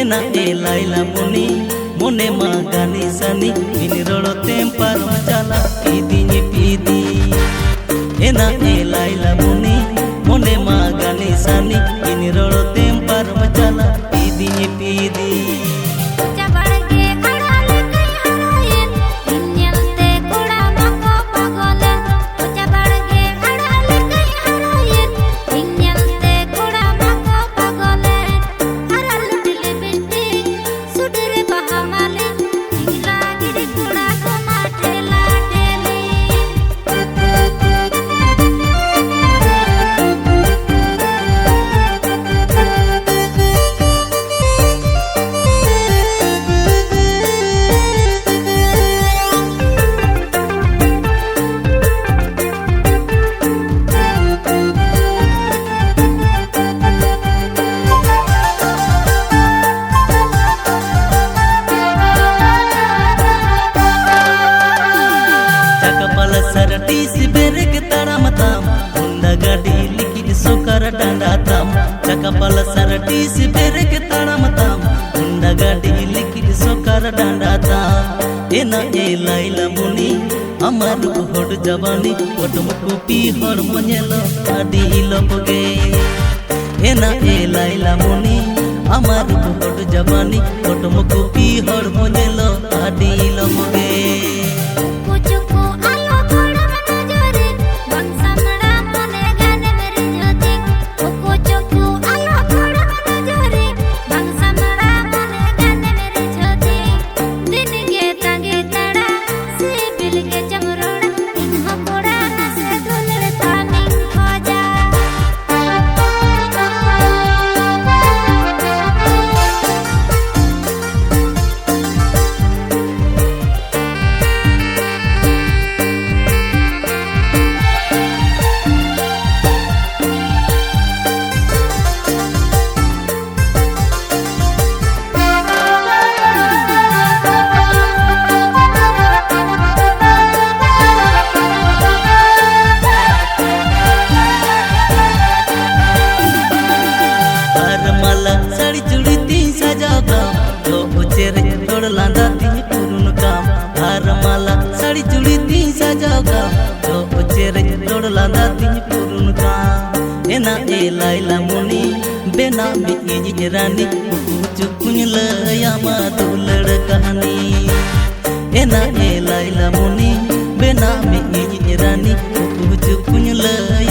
ena laila muni mone magani sani ini rolo tempar macala pidinya pidi ena laila muni mone magani sani ini rolo tempar macala pidinya pidi सरटीस बेरे के तारा मताम Honda गाड़ी लिखित सोकर डांडा ताम चकपल सरटीस बेरे के तारा मताम Honda गाड़ी लिखित सोकर डांडा ताम एना लाइला मुनी अमर होड़ जवानी ओटम कुपी हर मनेलो आडी लपगे एना लाइला मुनी अमर होड़ जवानी ओटम कुपी हर मनेलो आडी लपगे साड़ी चूड़ी तीन सजाओ काम जो उचेरे तोड़ लांदा तीन पुरुन काम हार माला साड़ी चूड़ी तीन सजाओ काम जो उचेरे तोड़ लांदा तीन पुरुन काम एना लाइला मुनी बेना मी रानी चुकुन लया मा दुलड़ कहानी एना लाइला मुनी बेना मी रानी चुकुन लया